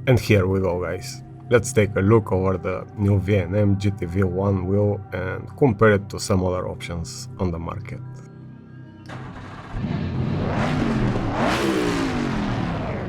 And here we go, guys. Let's take a look over the new VNM GT V1 wheel and compare it to some other options on the market.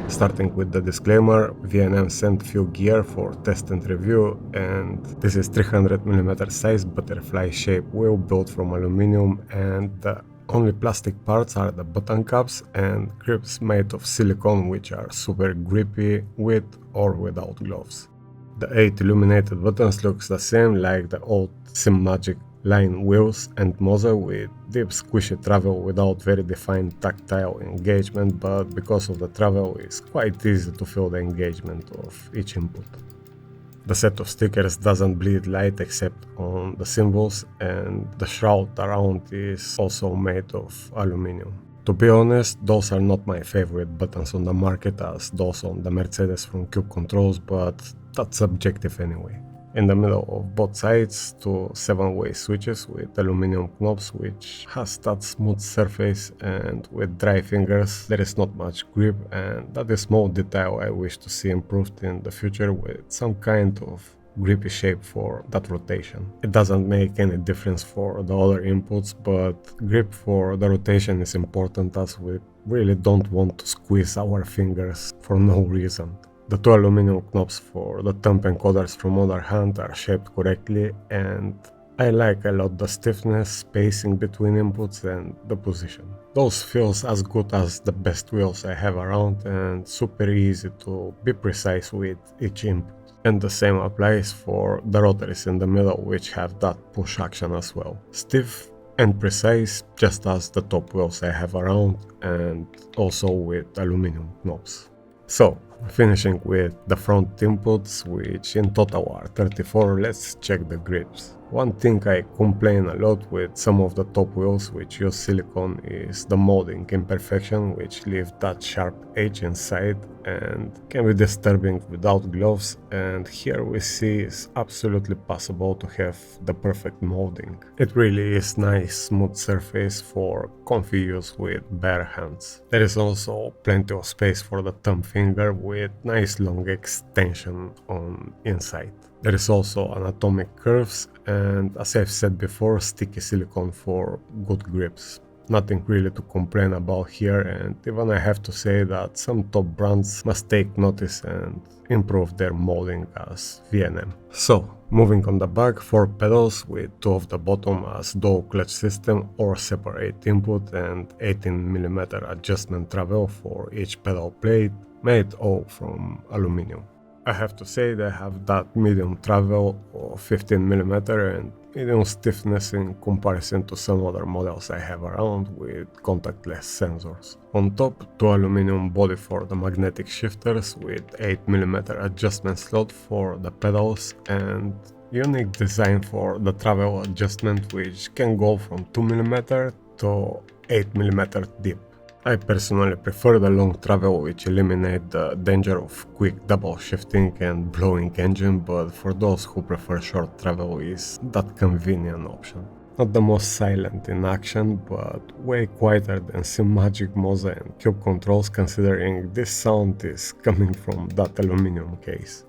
Starting with the disclaimer, VNM sent few gear for test and review, and this is 300mm size butterfly shaped wheel built from aluminum, and the only plastic parts are the button caps and grips made of silicone, which are super grippy with or without gloves. The 8 illuminated buttons looks the same like the old Simagic line wheels and Moza, with deep squishy travel without very defined tactile engagement, but because of the travel it's quite easy to feel the engagement of each input. The set of stickers doesn't bleed light except on the symbols, and the shroud around is also made of aluminum. To be honest, those are not my favorite buttons on the market as those on the Mercedes from Cube Controls, but that's subjective anyway. In the middle of both sides, two 7-way switches with aluminum knobs, which has that smooth surface, and with dry fingers there is not much grip, and that is small detail I wish to see improved in the future with some kind of grippy shape for that rotation. It doesn't make any difference for the other inputs, but grip for the rotation is important as we really don't want to squeeze our fingers for no reason. The two aluminum knobs for the thumb encoders from other hand are shaped correctly, and I like a lot the stiffness, spacing between inputs and the position. Those feels as good as the best wheels I have around and super easy to be precise with each input. And the same applies for the rotaries in the middle, which have that push action as well. Stiff and precise just as the top wheels I have around, and also with aluminum knobs. So, finishing with the front inputs, which in total are 34, let's check the grips. One thing I complain a lot with some of the top wheels which use silicone is the molding imperfection, which leave that sharp edge inside and can be disturbing without gloves, and here we see it's absolutely possible to have the perfect molding. It really is nice smooth surface for comfy use with bare hands. There is also plenty of space for the thumb finger with nice long extension on inside. There is also anatomic curves and, as I've said before, sticky silicone for good grips. Nothing really to complain about here, and even I have to say that some top brands must take notice and improve their molding as VNM. So, moving on the back, 4 pedals with 2 of the bottom as dual clutch system or separate input, and 18mm adjustment travel for each pedal plate, made all from aluminum. I have to say they have that medium travel of 15mm and medium stiffness in comparison to some other models I have around with contactless sensors. On top, 2 aluminum body for the magnetic shifters with 8mm adjustment slot for the pedals, and unique design for the travel adjustment, which can go from 2mm to 8mm deep. I personally prefer the long travel, which eliminate the danger of quick double shifting and blowing engine, but for those who prefer short travel is that convenient option. Not the most silent in action, but way quieter than Simagic, Moza and Cube Controls, considering this sound is coming from that aluminum case.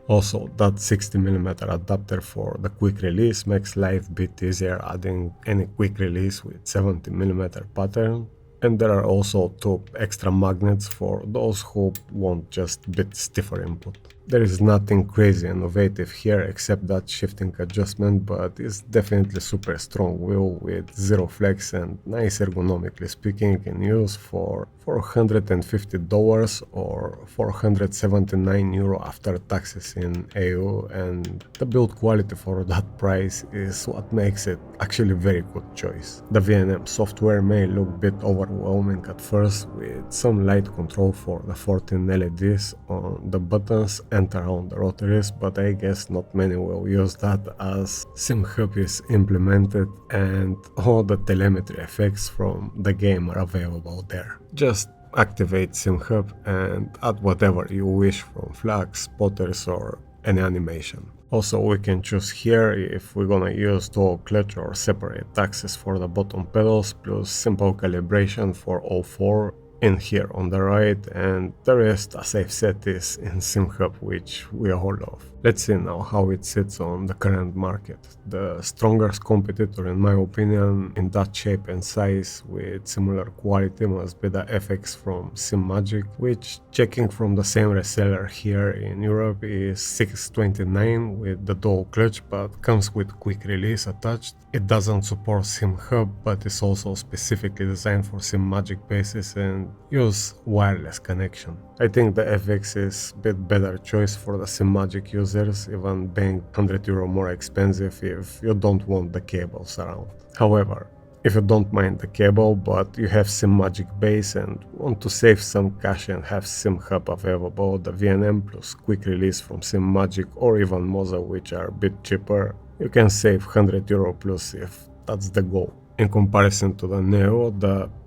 Also, that 60mm adapter for the quick release makes life a bit easier, adding any quick release with 70mm pattern, and there are also 2 extra magnets for those who want just a bit stiffer input. There is nothing crazy innovative here except that shifting adjustment, but it's definitely super strong wheel with zero flex and nice ergonomically speaking in use for $450 or €479 after taxes in EU, and the build quality for that price is what makes it actually very good choice. The VNM software may look a bit overwhelming at first with some light control for the 14 LEDs on the buttons and around the rotaries, but I guess not many will use that as SimHub is implemented and all the telemetry effects from the game are available there. Just activate SimHub and add whatever you wish from flags, spotters or any animation. Also, we can choose here if we're gonna use dual clutch or separate axis for the bottom pedals, plus simple calibration for all four in here on the right, and the rest, as I've said, is in SimHub, which we all love. Let's see now how it sits on the current market. The strongest competitor, in my opinion, in that shape and size with similar quality must be the FX from Simagic, which, checking from the same reseller here in Europe, is 629 with the dual clutch, but comes with quick release attached. It doesn't support SimHub, but is also specifically designed for Simagic bases and use wireless connection. I think the FX is a bit better choice for the Simagic users, even being €100 more expensive if you don't want the cables around. However, if you don't mind the cable but you have Simagic base and want to save some cash and have SimHub available, the VNM plus quick release from Simagic or even Moza, which are a bit cheaper, you can save €100 plus if that's the goal. In comparison to the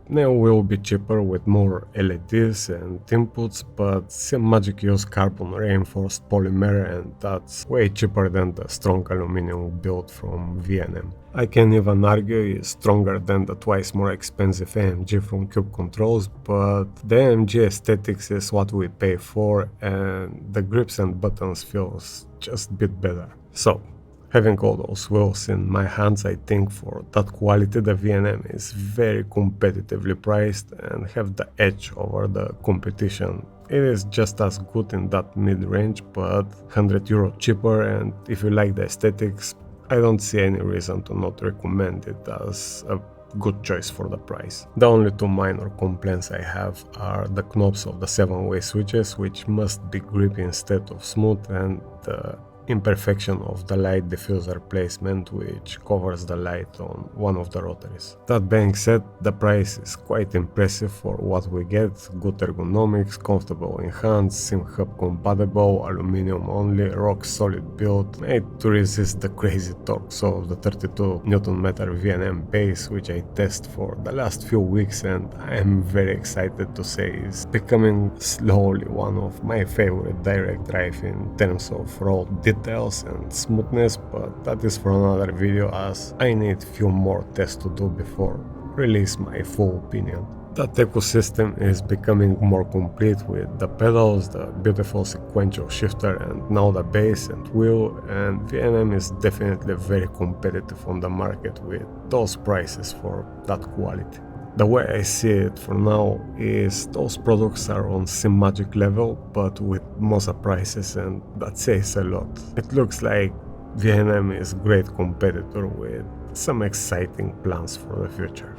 Neo will be cheaper with more LEDs and inputs, but Simagic use carbon reinforced polymer and that's way cheaper than the strong aluminum build from VNM. I can even argue it's stronger than the twice more expensive AMG from Cube Controls, but the AMG aesthetics is what we pay for and the grips and buttons feels just a bit better. So, having all those wheels in my hands, I think for that quality the VNM is very competitively priced and have the edge over the competition. It is just as good in that mid-range, but €100 cheaper, and if you like the aesthetics, I don't see any reason to not recommend it as a good choice for the price. The only two minor complaints I have are the knobs of the 7-way switches, which must be grippy instead of smooth, and the imperfection of the light diffuser placement, which covers the light on one of the rotaries. That being said, the price is quite impressive for what we get: good ergonomics, comfortable in hands, SimHub compatible, aluminum only, rock solid build, made to resist the crazy torques of the 32 Nm VNM base, which I test for the last few weeks and I am very excited to say is becoming slowly one of my favorite direct drive in terms of raw details and smoothness, but that is for another video as I need few more tests to do before release my full opinion. That ecosystem is becoming more complete with the pedals, the beautiful sequential shifter, and now the bass and wheel, and VNM is definitely very competitive on the market with those prices for that quality. The way I see it for now is those products are on Simagic level but with Moza prices, and that says a lot. It looks like VNM is a great competitor with some exciting plans for the future.